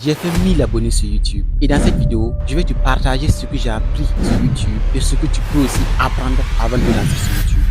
J'ai fait 1000 abonnés sur YouTube et dans cette vidéo, je vais te partager ce que j'ai appris sur YouTube et ce que tu peux aussi apprendre avant de lancer sur YouTube.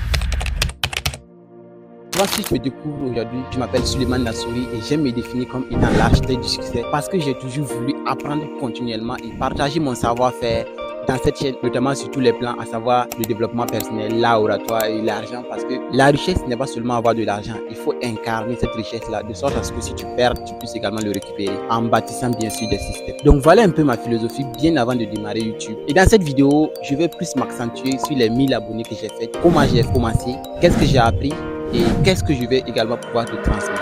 Toi, si tu me découvres aujourd'hui, je m'appelle Suleiman Nassouri et j'aime me définir comme étant l'architecte du succès parce que j'ai toujours voulu apprendre continuellement et partager mon savoir-faire dans cette chaîne, notamment sur tous les plans, à savoir le développement personnel, l'art oratoire et l'argent, parce que la richesse n'est pas seulement avoir de l'argent, il faut incarner cette richesse-là, de sorte à ce que si tu perds, tu puisses également le récupérer, en bâtissant bien sûr des systèmes. Donc voilà un peu ma philosophie bien avant de démarrer YouTube. Et dans cette vidéo, je vais plus m'accentuer sur les 1000 abonnés que j'ai fait, comment j'ai commencé, qu'est-ce que j'ai appris, et qu'est-ce que je vais également pouvoir te transmettre.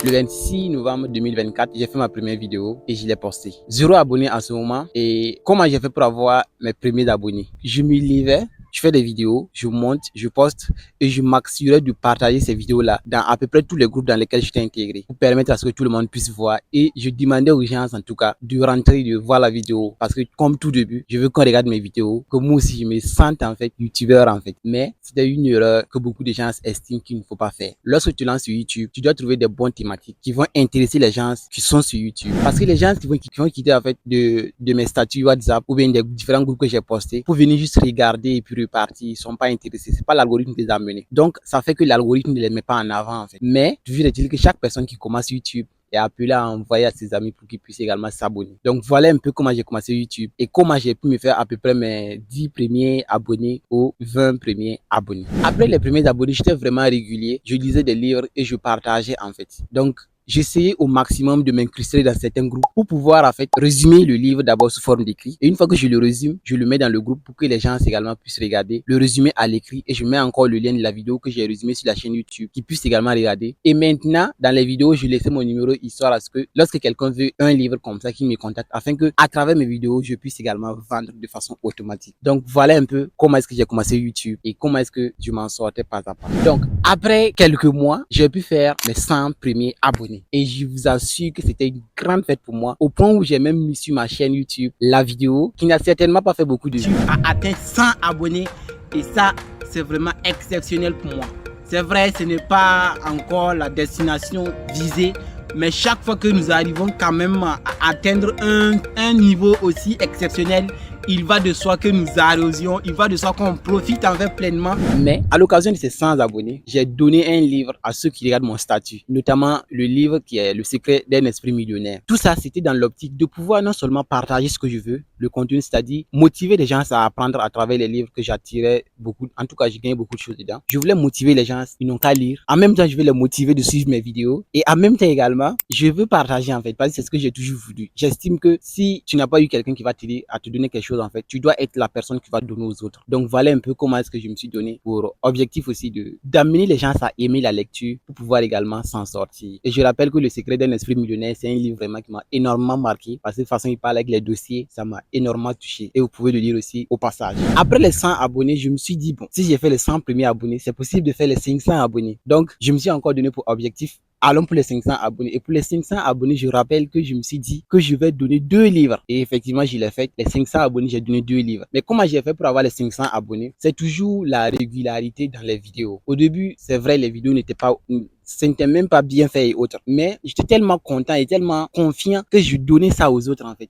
Le 26 novembre 2024, j'ai fait ma première vidéo et je l'ai postée. 0 abonnés en ce moment. Et comment j'ai fait pour avoir mes premiers abonnés? Je me levais, je fais des vidéos, je monte, je poste et je m'assurais de partager ces vidéos-là dans à peu près tous les groupes dans lesquels j'étais intégré pour permettre à ce que tout le monde puisse voir. Et je demandais aux gens, en tout cas, de rentrer, de voir la vidéo parce que comme tout début, je veux qu'on regarde mes vidéos, que moi aussi je me sente en fait youtubeur en fait. Mais c'était une erreur que beaucoup de gens estiment qu'il ne faut pas faire. Lorsque tu lances sur YouTube, tu dois trouver des bons thématiques qui vont intéresser les gens qui sont sur YouTube. Parce que les gens qui vont quitter en fait de mes statuts WhatsApp ou bien des différents groupes que j'ai postés pour venir juste regarder et puis repartir, ils sont pas intéressés. C'est pas l'algorithme qui les a amenés. Donc, ça fait que l'algorithme ne les met pas en avant en fait. Mais, toujours est-il que chaque personne qui commence YouTube est appelé à envoyer à ses amis pour qu'ils puissent également s'abonner. Donc voilà un peu comment j'ai commencé YouTube et comment j'ai pu me faire à peu près mes 10 premiers abonnés aux 20 premiers abonnés. Après les premiers abonnés, j'étais vraiment régulier. Je lisais des livres et je partageais en fait. Donc j'essayais au maximum de m'incruster dans certains groupes pour pouvoir en fait résumer le livre d'abord sous forme d'écrit. Et une fois que je le résume, je le mets dans le groupe pour que les gens également puissent regarder le résumé à l'écrit et je mets encore le lien de la vidéo que j'ai résumé sur la chaîne YouTube qui puisse également regarder. Et maintenant, dans les vidéos, je laisse mon numéro histoire à ce que lorsque quelqu'un veut un livre comme ça, qu'il me contacte afin que à travers mes vidéos, je puisse également vendre de façon automatique. Donc voilà un peu comment est-ce que j'ai commencé YouTube et comment est-ce que je m'en sortais pas à pas. Donc après quelques mois, j'ai pu faire mes 100 premiers abonnés. Et je vous assure que c'était une grande fête pour moi, au point où j'ai même mis sur ma chaîne YouTube la vidéo qui n'a certainement pas fait beaucoup de vues. A atteint 100 abonnés et ça, c'est vraiment exceptionnel pour moi. C'est vrai, ce n'est pas encore la destination visée, mais chaque fois que nous arrivons quand même à atteindre un niveau aussi exceptionnel, il va de soi que nous arrosions, il va de soi qu'on profite en fait pleinement. Mais à l'occasion de ces 100 abonnés, j'ai donné un livre à ceux qui regardent mon statut, notamment le livre qui est Le secret d'un esprit millionnaire. Tout ça, c'était dans l'optique de pouvoir non seulement partager ce que je veux, le contenu, c'est-à-dire motiver les gens à apprendre à travers les livres que j'attirais beaucoup. En tout cas, j'ai gagné beaucoup de choses dedans. Je voulais motiver les gens, ils n'ont qu'à lire. En même temps, je veux les motiver de suivre mes vidéos. Et en même temps également, je veux partager en fait, parce que c'est ce que j'ai toujours voulu. J'estime que si tu n'as pas eu quelqu'un qui va t'aider à te donner quelque chose en fait, tu dois être la personne qui va donner aux autres. Donc voilà un peu comment est-ce que je me suis donné pour objectif aussi d'amener les gens à aimer la lecture pour pouvoir également s'en sortir. Et je rappelle que Le secret d'un esprit millionnaire, c'est un livre vraiment qui m'a énormément marqué parce que de toute façon, il parle avec les dossiers, ça m'a énormément touché. Et vous pouvez le lire aussi au passage. Après les 100 abonnés, je me suis dit, bon, si j'ai fait les 100 premiers abonnés, c'est possible de faire les 500 abonnés. Donc, je me suis encore donné pour objectif allons pour les 500 abonnés. Et pour les 500 abonnés, je rappelle que je me suis dit que je vais donner 2 livres. Et effectivement, je l'ai fait. Les 500 abonnés, j'ai donné 2 livres. Mais comment j'ai fait pour avoir les 500 abonnés? C'est toujours la régularité dans les vidéos. Au début, c'est vrai, les vidéos n'étaient pas... ce n'était même pas bien fait et autres. Mais j'étais tellement content et tellement confiant que je donnais ça aux autres en fait.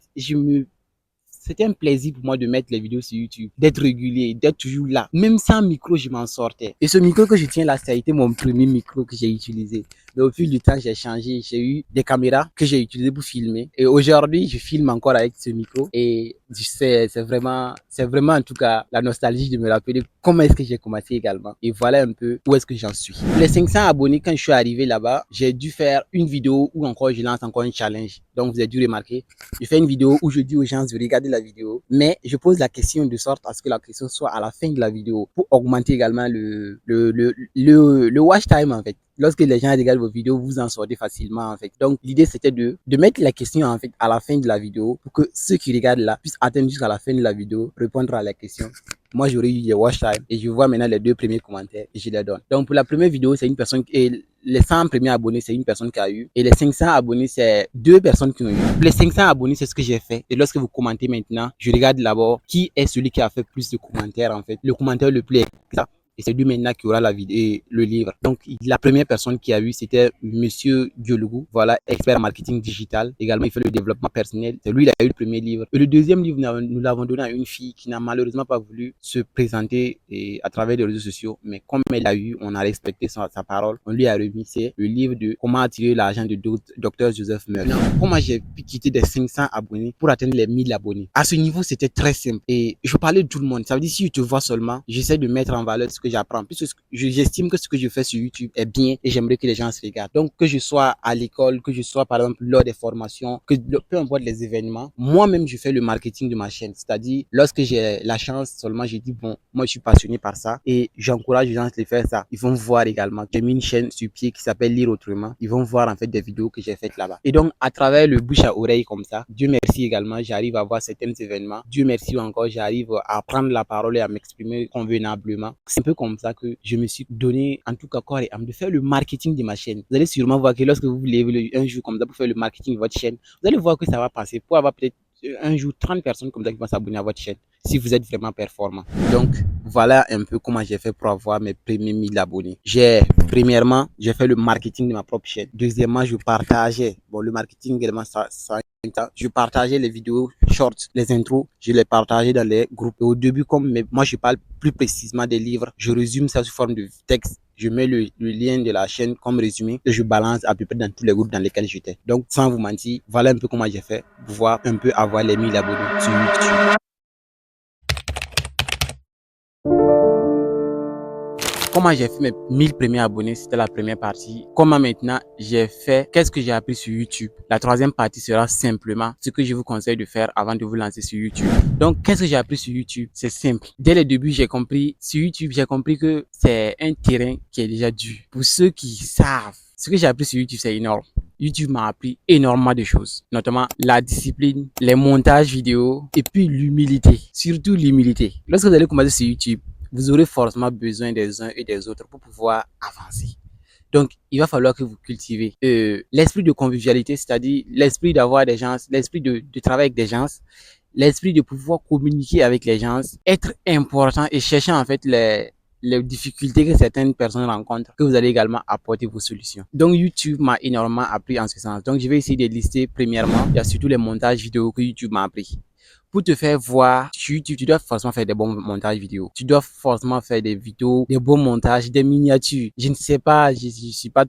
C'était un plaisir pour moi de mettre les vidéos sur YouTube, d'être régulier, d'être toujours là. Même sans micro, je m'en sortais. Et ce micro que je tiens là, ça a été mon premier micro que j'ai utilisé. Mais au fil du temps, j'ai changé. J'ai eu des caméras que j'ai utilisées pour filmer. Et aujourd'hui, je filme encore avec ce micro. Et c'est vraiment en tout cas la nostalgie de me rappeler comment est-ce que j'ai commencé également. Et voilà un peu où est-ce que j'en suis. Pour les 500 abonnés, quand je suis arrivé là-bas, j'ai dû faire une vidéo où encore je lance encore un challenge. Donc vous avez dû remarquer, je fais une vidéo où je dis aux gens de regarder la vidéo, mais je pose la question de sorte à ce que la question soit à la fin de la vidéo pour augmenter également le watch time en fait. Lorsque les gens regardent vos vidéos, vous en sortez facilement en fait. Donc l'idée c'était de mettre la question en fait à la fin de la vidéo pour que ceux qui regardent là puissent atteindre jusqu'à la fin de la vidéo, répondre à la question. Moi j'aurais eu des watch time et je vois maintenant les 2 premiers commentaires et je les donne. Donc pour la première vidéo, c'est une personne et les 100 premiers abonnés, c'est une personne qui a eu. Et les 500 abonnés, c'est 2 personnes qui ont eu. Pour les 500 abonnés, c'est ce que j'ai fait. Et lorsque vous commentez maintenant, je regarde d'abord qui est celui qui a fait plus de commentaires en fait. Le commentaire le plus exact et c'est lui maintenant qui aura la vidéo, le livre. Donc, la première personne qui a eu, c'était Monsieur Diologu, voilà, expert en marketing digital. Également, il fait le développement personnel. C'est lui, il a eu le premier livre. Et le deuxième livre, nous l'avons donné à une fille qui n'a malheureusement pas voulu se présenter à travers les réseaux sociaux. Mais comme elle a eu, on a respecté sa parole. On lui a remis, c'est le livre de Comment attirer l'argent de Dr. Joseph Murphy. Comment j'ai pu quitter des 500 abonnés pour atteindre les 1000 abonnés. À ce niveau, c'était très simple. Et je parlais de tout le monde. Ça veut dire, si je te vois seulement, j'essaie de mettre en valeur ce que j'apprends. Puisque j'estime que ce que je fais sur YouTube est bien et j'aimerais que les gens se regardent. Donc, que je sois à l'école, que je sois par exemple lors des formations, peu importe les événements, moi-même, je fais le marketing de ma chaîne. C'est-à-dire, lorsque j'ai la chance seulement, j'ai dit, bon, moi, je suis passionné par ça et j'encourage les gens à les faire ça. Ils vont voir également. J'ai mis une chaîne sur pied qui s'appelle Lire Autrement. Ils vont voir en fait des vidéos que j'ai faites là-bas. Et donc, à travers le bouche à oreille comme ça, Dieu merci également, j'arrive à voir certains événements. Dieu merci encore, j'arrive à prendre la parole et à m'exprimer convenablement. C'est un peu comme ça que je me suis donné, en tout cas, corps et âme, de faire le marketing de ma chaîne. Vous allez sûrement voir que lorsque vous vous levez un jour comme ça pour faire le marketing de votre chaîne, vous allez voir que ça va passer pour avoir peut-être un jour 30 personnes comme ça qui vont s'abonner à votre chaîne si vous êtes vraiment performant. Donc voilà un peu comment j'ai fait pour avoir mes premiers 1000 abonnés. Premièrement, j'ai fait le marketing de ma propre chaîne. Deuxièmement, je partageais, bon, le marketing également, je partageais les vidéos shorts, les intros, je les partageais dans les groupes. Et au début, comme moi je parle plus précisément des livres, je résume ça sous forme de texte. Je mets le lien de la chaîne comme résumé et je balance à peu près dans tous les groupes dans lesquels j'étais. Donc, sans vous mentir, voilà un peu comment j'ai fait pour pouvoir un peu avoir les 1000 abonnés sur YouTube. Comment j'ai fait mes 1000 premiers abonnés, c'était la première partie. Comment maintenant j'ai fait, qu'est-ce que j'ai appris sur YouTube. La troisième partie sera simplement ce que je vous conseille de faire avant de vous lancer sur YouTube. Donc, qu'est-ce que j'ai appris sur YouTube? C'est simple. Dès le début, sur YouTube, j'ai compris que c'est un terrain qui est déjà dur. Pour ceux qui savent, ce que j'ai appris sur YouTube, c'est énorme. YouTube m'a appris énormément de choses, notamment la discipline, les montages vidéo et puis l'humilité. Surtout l'humilité. Lorsque vous allez commencer sur YouTube, vous aurez forcément besoin des uns et des autres pour pouvoir avancer. Donc, il va falloir que vous cultivez l'esprit de convivialité, c'est-à-dire l'esprit d'avoir des gens, l'esprit de travailler avec des gens, l'esprit de pouvoir communiquer avec les gens, être important et chercher en fait les difficultés que certaines personnes rencontrent, que vous allez également apporter vos solutions. Donc, YouTube m'a énormément appris en ce sens. Donc, je vais essayer de lister premièrement, il y a surtout les montages vidéo que YouTube m'a appris. Pour te faire voir sur YouTube, tu dois forcément faire des bons montages vidéo. Tu dois forcément faire des vidéos, des bons montages, des miniatures. Je ne sais pas, je suis pas,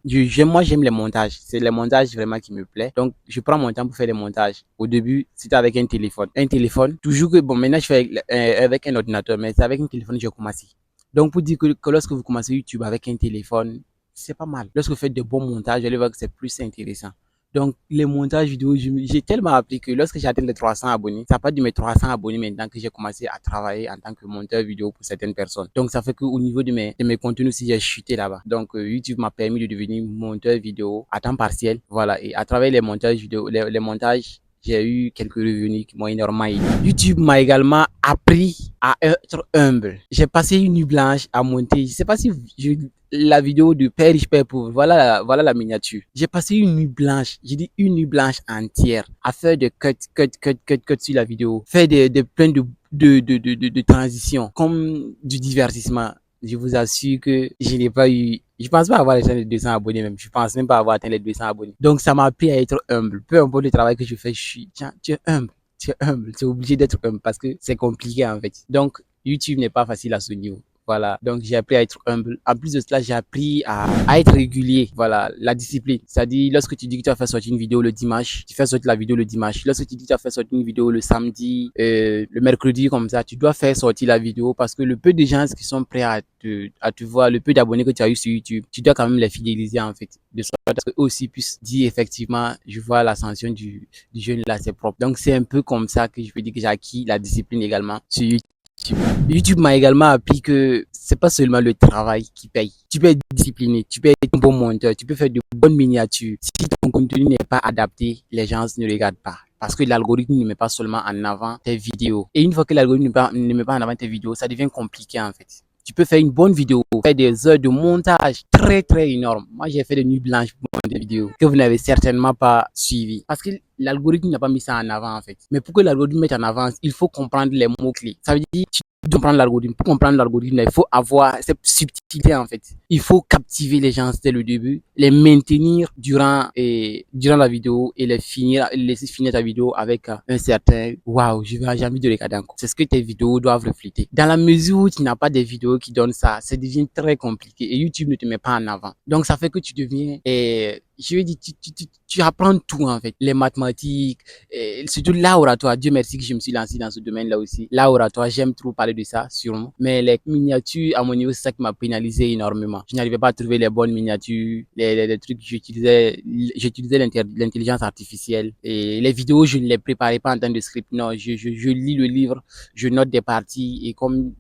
moi j'aime les montages. C'est les montages vraiment qui me plaît. Donc, je prends mon temps pour faire des montages. Au début, c'était avec un téléphone. Un téléphone, toujours que, bon, maintenant je fais avec un ordinateur, mais c'est avec un téléphone que j'ai commencé. Donc, pour dire que lorsque vous commencez YouTube avec un téléphone, c'est pas mal. Lorsque vous faites de bons montages, vous allez voir que c'est plus intéressant. Donc, les montages vidéo, j'ai tellement appris que lorsque j'ai atteint les 300 abonnés, ça n'a pas de mes 300 abonnés maintenant que j'ai commencé à travailler en tant que monteur vidéo pour certaines personnes. Donc, ça fait qu'au niveau de mes contenus, si j'ai chuté là-bas. Donc, YouTube m'a permis de devenir monteur vidéo à temps partiel. Voilà. Et à travers les montages vidéo, les montages, j'ai eu quelques revenus qui m'ont énormément aidé. YouTube m'a également appris à être humble. J'ai passé une nuit blanche à monter. Je sais pas si la vidéo de Père riche, Père pauvre. Voilà la miniature. J'ai passé une nuit blanche. J'ai dit une nuit blanche entière à faire de cut sur la vidéo. Faire plein de transitions comme du divertissement. Je vous assure que je n'ai pas eu, je pense pas avoir atteint les 200 abonnés même. Je pense même pas avoir atteint les 200 abonnés. Donc, ça m'a appris à être humble. Peu importe le travail que je fais, tu es humble. Tu es humble. Tu es obligé d'être humble parce que c'est compliqué en fait. Donc, YouTube n'est pas facile à ce niveau. Voilà, donc j'ai appris à être humble. En plus de cela, j'ai appris à être régulier. Voilà, la discipline. C'est-à-dire, lorsque tu dis que tu vas faire sortir une vidéo le dimanche, tu fais sortir la vidéo le dimanche. Lorsque tu dis que tu vas faire sortir une vidéo le samedi, le mercredi, comme ça, tu dois faire sortir la vidéo parce que le peu de gens qui sont prêts à te voir, le peu d'abonnés que tu as eu sur YouTube, tu dois quand même les fidéliser en fait. De sorte à ce qu'eux aussi puissent dire effectivement, je vois l'ascension du jeune là, c'est propre. Donc, c'est un peu comme ça que je peux dire que j'ai acquis la discipline également sur YouTube. YouTube m'a également appris que c'est pas seulement le travail qui paye. Tu peux être discipliné, tu peux être un bon monteur, tu peux faire de bonnes miniatures. Si ton contenu n'est pas adapté, les gens ne regardent pas. Parce que l'algorithme ne met pas seulement en avant tes vidéos. Et une fois que l'algorithme ne met pas en avant tes vidéos, ça devient compliqué en fait. Tu peux faire une bonne vidéo, faire des heures de montage très très énormes. Moi, j'ai fait des nuits blanches pour monter des vidéos que vous n'avez certainement pas suivi. Parce que l'algorithme n'a pas mis ça en avant en fait. Mais pour que l'algorithme mette en avant, il faut comprendre les mots-clés. Ça veut dire dois comprendre l'algorithme. Pour comprendre l'algorithme, il faut avoir cette subtilité en fait. Il faut captiver les gens dès le début, les maintenir durant la vidéo et laisser finir ta vidéo avec un certain waouh, j'ai envie de regarder encore. C'est ce que tes vidéos doivent refléter. Dans la mesure où tu n'as pas des vidéos qui donnent ça, ça devient très compliqué et YouTube ne te met pas en avant. Donc ça fait que tu deviens je veux dire, tu apprends tout en fait, les mathématiques, surtout l'oratoire. Dieu merci que je me suis lancé dans ce domaine-là aussi. L'oratoire, j'aime trop parler de ça, sûrement. Mais les miniatures, à mon niveau, c'est ça qui m'a pénalisé énormément. Je n'arrivais pas à trouver les bonnes miniatures, les trucs que j'utilisais l'intelligence artificielle. Et les vidéos, je ne les préparais pas en temps de script. Non, je lis le livre, je note des parties et comme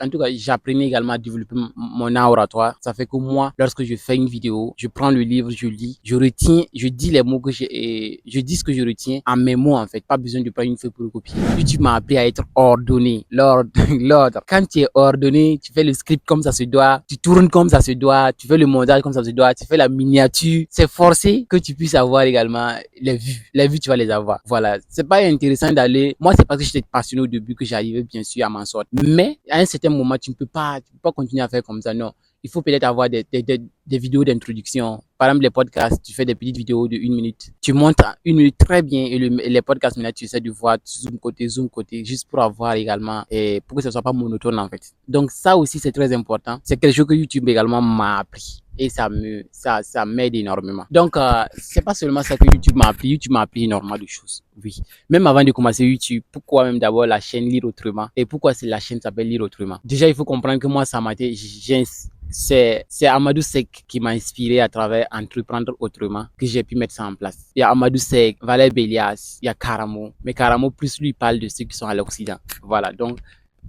en tout cas, j'apprenais également à développer mon oratoire. Ça fait que moi, lorsque je fais une vidéo, je prends le livre, je lis, je retiens, je dis les mots je dis ce que je retiens en mes mots en fait. Pas besoin de prendre une feuille pour le copier. YouTube m'a appris à être ordonné. L'ordre. Quand tu es ordonné, tu fais le script comme ça se doit, tu tournes comme ça se doit, tu fais le montage comme ça se doit, tu fais la miniature. C'est forcé que tu puisses avoir également les vues. Les vues, tu vas les avoir. Voilà. C'est pas intéressant d'aller. Moi, c'est parce que j'étais passionné au début que j'arrivais bien sûr à m'en sortir. Mais à un certain moment, tu ne peux pas continuer à faire comme ça. Non. Il faut peut-être avoir des vidéos d'introduction. Par exemple, les podcasts, tu fais des petites vidéos de 1 minute. Tu montes 1 minute très bien et les podcasts, maintenant, tu essaies de voir, tu zoom côté, juste pour avoir également, et pour que ce soit pas monotone, en fait. Donc, ça aussi, c'est très important. C'est quelque chose que YouTube également m'a appris. Et ça m'aide énormément. Donc, c'est pas seulement ça que YouTube m'a appris énormément de choses. Oui. Même avant de commencer YouTube, pourquoi même d'abord la chaîne Lire Autrement? Et pourquoi la chaîne s'appelle Lire Autrement? Déjà, il faut comprendre que moi, ça m'a été, c'est Amadou Seck qui m'a inspiré à travers Entreprendre Autrement que j'ai pu mettre ça en place. Il y a Amadou Seck, Valère Bélias, il y a Karamo. Mais Karamo, plus lui, parle de ceux qui sont à l'Occident. Voilà. Donc,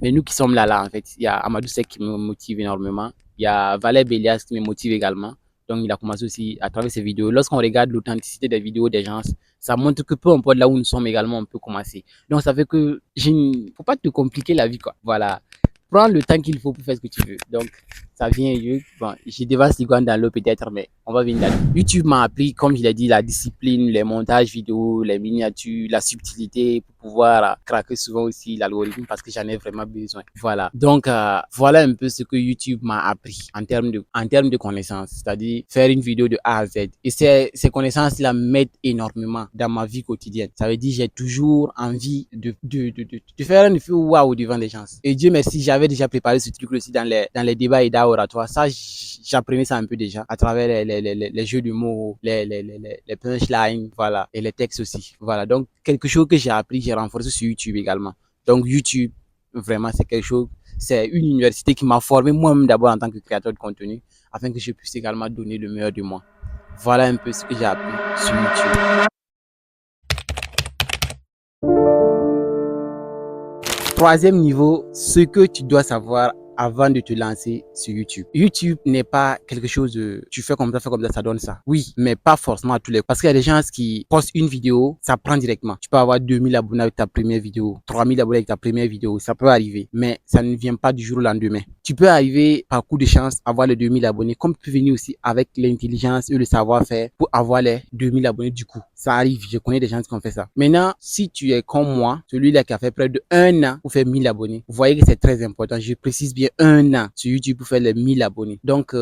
mais nous qui sommes là, en fait, il y a Amadou Seck qui me motive énormément. Il y a Valère Bélias qui me motive également. Donc, il a commencé aussi à travers ses vidéos. Lorsqu'on regarde l'authenticité des vidéos des gens, ça montre que peu importe là où nous sommes également, on peut commencer. Donc, ça fait que faut pas te compliquer la vie, quoi. Voilà. Prends le temps qu'il faut pour faire ce que tu veux. Donc, ça vient, bon, je dévaste l'iguane dans l'eau peut-être, mais on va venir là. YouTube m'a appris, comme je l'ai dit, la discipline, les montages vidéo, les miniatures, la subtilité pour pouvoir craquer souvent aussi l'algorithme parce que j'en ai vraiment besoin. Voilà. Donc, voilà un peu ce que YouTube m'a appris en termes de connaissances, c'est-à-dire faire une vidéo de A à Z. Et ces connaissances-là m'aident énormément dans ma vie quotidienne. Ça veut dire j'ai toujours envie de faire un effet waouh devant les gens. Et Dieu merci, j'avais déjà préparé ce truc aussi dans les débats et oratoire. Ça, j'apprenais ça un peu déjà à travers les jeux de mots, les punchlines, voilà, et les textes aussi. Voilà. Donc, quelque chose que j'ai appris, j'ai renforcé sur YouTube également. Donc, YouTube, vraiment, c'est quelque chose, c'est une université qui m'a formé moi-même d'abord en tant que créateur de contenu afin que je puisse également donner le meilleur de moi. Voilà un peu ce que j'ai appris sur YouTube. Troisième niveau, ce que tu dois savoir avant de te lancer sur YouTube. YouTube n'est pas quelque chose de tu fais comme ça, ça donne ça. Oui, mais pas forcément à tous les. Parce qu'il y a des gens qui postent une vidéo, ça prend directement. Tu peux avoir 2000 abonnés avec ta première vidéo, 3000 abonnés avec ta première vidéo, ça peut arriver. Mais ça ne vient pas du jour au lendemain. Tu peux arriver par coup de chance à avoir les 2000 abonnés, comme tu peux venir aussi avec l'intelligence et le savoir-faire pour avoir les 2000 abonnés du coup. Ça arrive, je connais des gens qui ont fait ça. Maintenant, si tu es comme moi, celui-là qui a fait près de 1 an pour faire 1000 abonnés, vous voyez que c'est très important. Je précise bien 1 an sur YouTube pour faire les 1000 abonnés. Donc,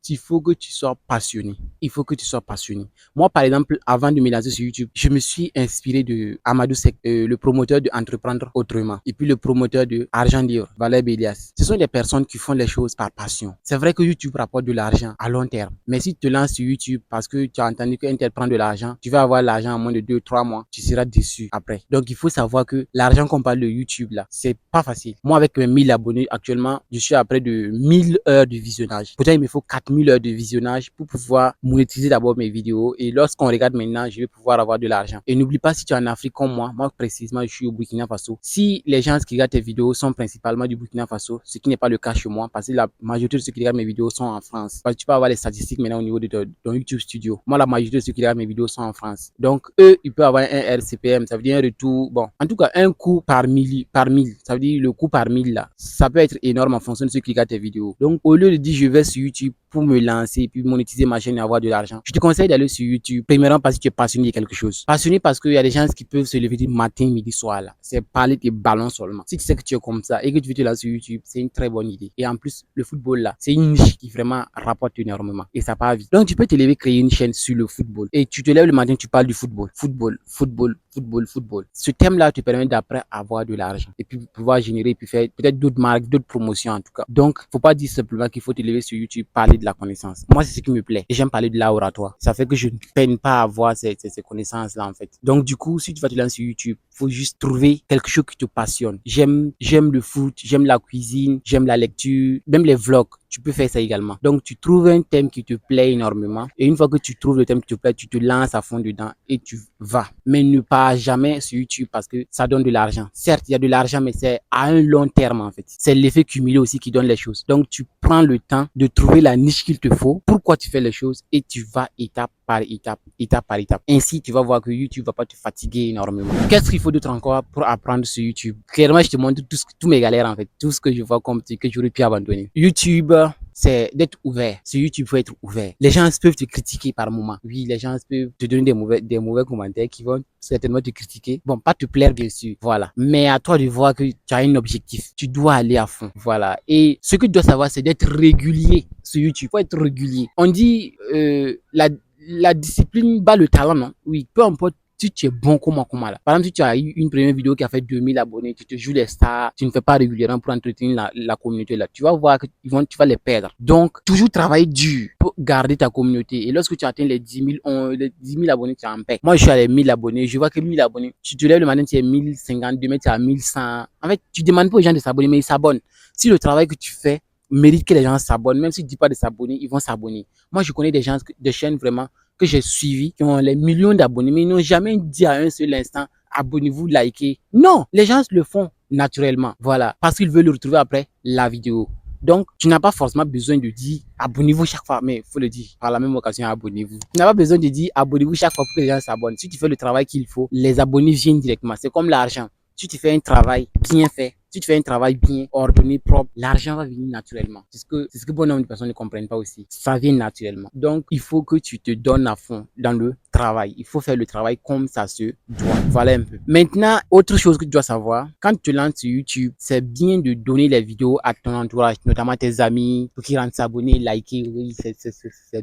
il faut que tu sois passionné. Il faut que tu sois passionné. Moi, par exemple, avant de me lancer sur YouTube, je me suis inspiré de Amadou Seck, le promoteur de Entreprendre Autrement, et puis le promoteur de Argent Libre, Valère Bélias. Ce sont des personnes qui font les choses par passion. C'est vrai que YouTube rapporte de l'argent à long terme. Mais si tu te lances sur YouTube parce que tu as entendu qu'un tel prend de l'argent, tu vas avoir l'argent en moins de 2-3 mois. Tu seras déçu après. Donc, il faut savoir que l'argent qu'on parle de YouTube là, c'est pas facile. Moi, avec mes 1000 abonnés actuellement, je suis à près de 1000 heures de visionnage. Pourtant, il me faut 4000 heures de visionnage pour pouvoir monétiser d'abord mes vidéos. Et lorsqu'on regarde maintenant, je vais pouvoir avoir de l'argent. Et n'oublie pas, si tu es en Afrique comme moi précisément, je suis au Burkina Faso. Si les gens qui regardent tes vidéos sont principalement du Burkina Faso, ce qui n'est pas le cas chez moi, parce que la majorité de ceux qui regardent mes vidéos sont en France. Parce que tu peux avoir les statistiques maintenant au niveau de ton YouTube Studio. Moi, la majorité de ceux qui regardent mes vidéos sont en France. Donc, eux, ils peuvent avoir un RCPM, ça veut dire un retour, bon, en tout cas, un coût par mille, ça veut dire le coût par 1000 là. Ça peut être énorme en fonction de ceux qui regardent tes vidéos. Donc, au lieu de dire je vais sur YouTube pour me lancer, puis monétiser ma chaîne et avoir de l'argent, je te conseille d'aller sur YouTube. Premièrement, parce que tu es passionné de quelque chose. Passionné parce qu'il y a des gens qui peuvent se lever du matin, midi, soir là. C'est parler tes ballons seulement. Si tu sais que tu es comme ça et que tu veux te lancer sur YouTube, c'est une très bonne idée. Et en plus, le football là, c'est une niche qui vraiment rapporte énormément. Et ça part vite. Donc, tu peux te lever, créer une chaîne sur le football. Et tu te lèves le matin, tu parles du football. Football, football, football, football. Ce thème-là te permet d'après avoir de l'argent. Et puis pouvoir générer, puis faire peut-être d'autres marques, d'autres promotions en tout cas. Donc, faut pas dire simplement qu'il faut te lever sur YouTube, parler de la connaissance. Moi, c'est ce qui me plaît. Et j'aime parler de l'art oratoire. Ça fait que je ne peine pas à avoir ces connaissances-là, en fait. Donc, du coup, si tu vas te lancer sur YouTube, faut juste trouver quelque chose qui te passionne. J'aime le foot, j'aime la cuisine, j'aime la lecture, même les vlogs. Tu peux faire ça également. Donc, tu trouves un thème qui te plaît énormément. Et une fois que tu trouves le thème qui te plaît, tu te lances à fond dedans et tu vas. Mais ne pars jamais sur YouTube parce que ça donne de l'argent. Certes, il y a de l'argent, mais c'est à un long terme, en fait. C'est l'effet cumulé aussi qui donne les choses. Donc, tu prends le temps de trouver la niche qu'il te faut, pourquoi tu fais les choses et tu vas étape par étape, étape par étape. Ainsi, tu vas voir que YouTube va pas te fatiguer énormément. Qu'est-ce qu'il faut d'autre encore pour apprendre sur YouTube? Clairement, je te montre tous mes galères, en fait. Tout ce que je vois comme que j'aurais pu abandonner. YouTube, c'est d'être ouvert. Sur YouTube, il faut être ouvert. Les gens peuvent te critiquer par moment. Oui, les gens peuvent te donner des mauvais commentaires qui vont certainement te critiquer. Bon, pas te plaire, bien sûr. Voilà. Mais à toi de voir que tu as un objectif. Tu dois aller à fond. Voilà. Et ce que tu dois savoir, c'est d'être régulier sur YouTube. Il faut être régulier. On dit, la discipline bat le talent, non? Oui, peu importe si tu es bon comment là. Par exemple, si tu as eu une première vidéo qui a fait 2000 abonnés, tu te joues les stars, tu ne fais pas régulièrement pour entretenir la communauté là, tu vas voir que tu vas les perdre. Donc, toujours travailler dur pour garder ta communauté. Et lorsque tu atteins les 10 000 abonnés, tu es en paix. Moi, je suis à les 1000 abonnés, je vois que 1000 abonnés, tu te lèves le matin, tu es 1050, demain, tu es à 1100. En fait, tu demandes pas aux gens de s'abonner, mais ils s'abonnent. Si le travail que tu fais mérite que les gens s'abonnent, même si tu dis pas de s'abonner, ils vont s'abonner. Moi, je connais des gens, des chaînes vraiment que j'ai suivi, qui ont les millions d'abonnés, mais ils n'ont jamais dit à un seul instant, abonnez-vous, likez. Non, les gens le font naturellement. Voilà. Parce qu'ils veulent le retrouver après la vidéo. Donc, tu n'as pas forcément besoin de dire abonnez-vous chaque fois, mais il faut le dire par la même occasion, abonnez-vous. Tu n'as pas besoin de dire abonnez-vous chaque fois pour que les gens s'abonnent. Si tu fais le travail qu'il faut, les abonnés viennent directement. C'est comme l'argent. Si tu fais un travail bien fait, si tu fais un travail bien ordonné, propre, l'argent va venir naturellement. C'est ce que bon nombre de personnes ne comprennent pas aussi. Ça vient naturellement. Donc, il faut que tu te donnes à fond dans le travail. Il faut faire le travail comme ça se doit. Voilà un peu. Maintenant, autre chose que tu dois savoir, quand tu te lances sur YouTube, c'est bien de donner les vidéos à ton entourage, notamment tes amis, pour qu'ils rentrent s'abonner, liker. Oui, c'est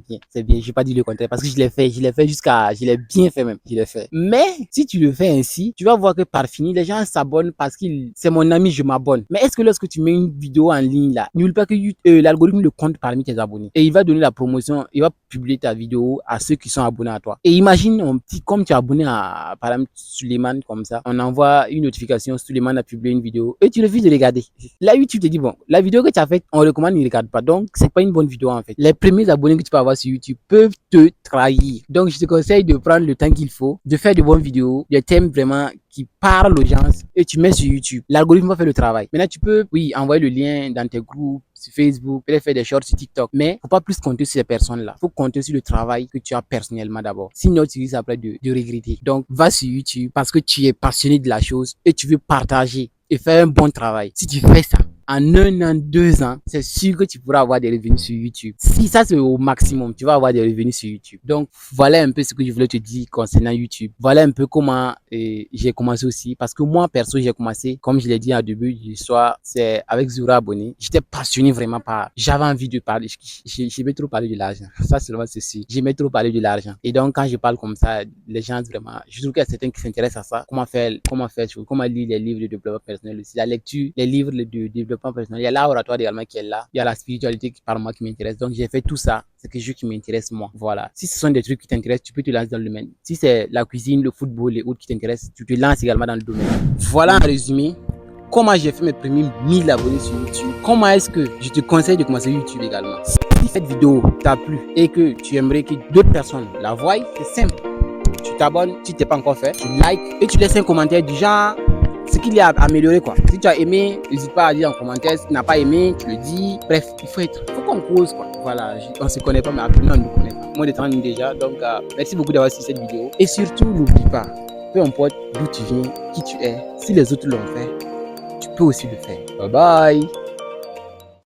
bien. C'est bien. J'ai pas dit le contraire parce que je l'ai fait je l'ai bien fait même. Je l'ai fait. Mais, si tu le fais ainsi, tu vas voir que par fini, les gens s'abonnent parce c'est mon ami, je m'abonne. Mais est-ce que lorsque tu mets une vidéo en ligne là, n'oublie pas que l'algorithme le compte parmi tes abonnés et il va donner la promotion, il va publier ta vidéo à ceux qui sont abonnés à toi. Et imagine comme tu es abonné à par exemple Suleiman comme ça, on envoie une notification, Suleiman a publié une vidéo et tu refuses de regarder. Là YouTube te dit bon, la vidéo que tu as faite, on recommande ne regarde pas. Donc c'est pas une bonne vidéo en fait. Les premiers abonnés que tu peux avoir sur YouTube peuvent te trahir. Donc je te conseille de prendre le temps qu'il faut, de faire de bonnes vidéos, des thèmes vraiment qui parlent aux gens et tu mets sur YouTube. L'algorithme va faire le travail. Maintenant, tu peux, oui, envoyer le lien dans tes groupes, sur Facebook, peut-être faire des shorts sur TikTok. Mais faut pas plus compter sur ces personnes-là. Faut compter sur le travail que tu as personnellement d'abord. Sinon, tu risques après de regretter. Donc, va sur YouTube parce que tu es passionné de la chose et tu veux partager et faire un bon travail. Si tu fais ça, en 1 an, 2 ans, c'est sûr que tu pourras avoir des revenus sur YouTube. Si ça c'est au maximum, tu vas avoir des revenus sur YouTube. Donc, voilà un peu ce que je voulais te dire concernant YouTube. Voilà un peu comment j'ai commencé aussi. Parce que moi, perso, j'ai commencé, comme je l'ai dit au début du soir, c'est avec Zura Abonné. J'étais passionné vraiment par... J'avais envie de parler. J'aimais trop parler de l'argent. Ça, c'est vraiment ceci. J'aimais trop parler de l'argent. Et donc, quand je parle comme ça, les gens vraiment... Je trouve qu'il y a certains qui s'intéressent à ça. Comment faire, comment lire les livres de développement personnel aussi. La lecture, les livres de développement personnel. Il y a l'art oratoire également qui est là. Il y a la spiritualité qui par moi qui m'intéresse. Donc j'ai fait tout ça. C'est quelque chose qui m'intéresse moi. Voilà. Si ce sont des trucs qui t'intéressent, tu peux te lancer dans le domaine. Si c'est la cuisine, le football et autres qui t'intéressent, tu te lances également dans le domaine. Voilà en résumé comment j'ai fait mes premiers 1000 abonnés sur YouTube. Comment est-ce que je te conseille de commencer YouTube également. Si cette vidéo t'a plu et que tu aimerais que d'autres personnes la voient, c'est simple. Tu t'abonnes si tu n'es pas encore fait, tu likes et tu laisses un commentaire du genre ce qu'il y a à améliorer quoi. Si tu as aimé, n'hésite pas à dire en commentaire. Si tu n'as pas aimé, tu le dis. Bref, il faut qu'on cause quoi. Voilà, on se connaît pas, mais actuellement on ne nous connaît pas. Moins de 30 minutes déjà. Donc, merci beaucoup d'avoir suivi cette vidéo. Et surtout, n'oublie pas, peu importe d'où tu viens, qui tu es, si les autres l'ont fait, tu peux aussi le faire. Bye bye.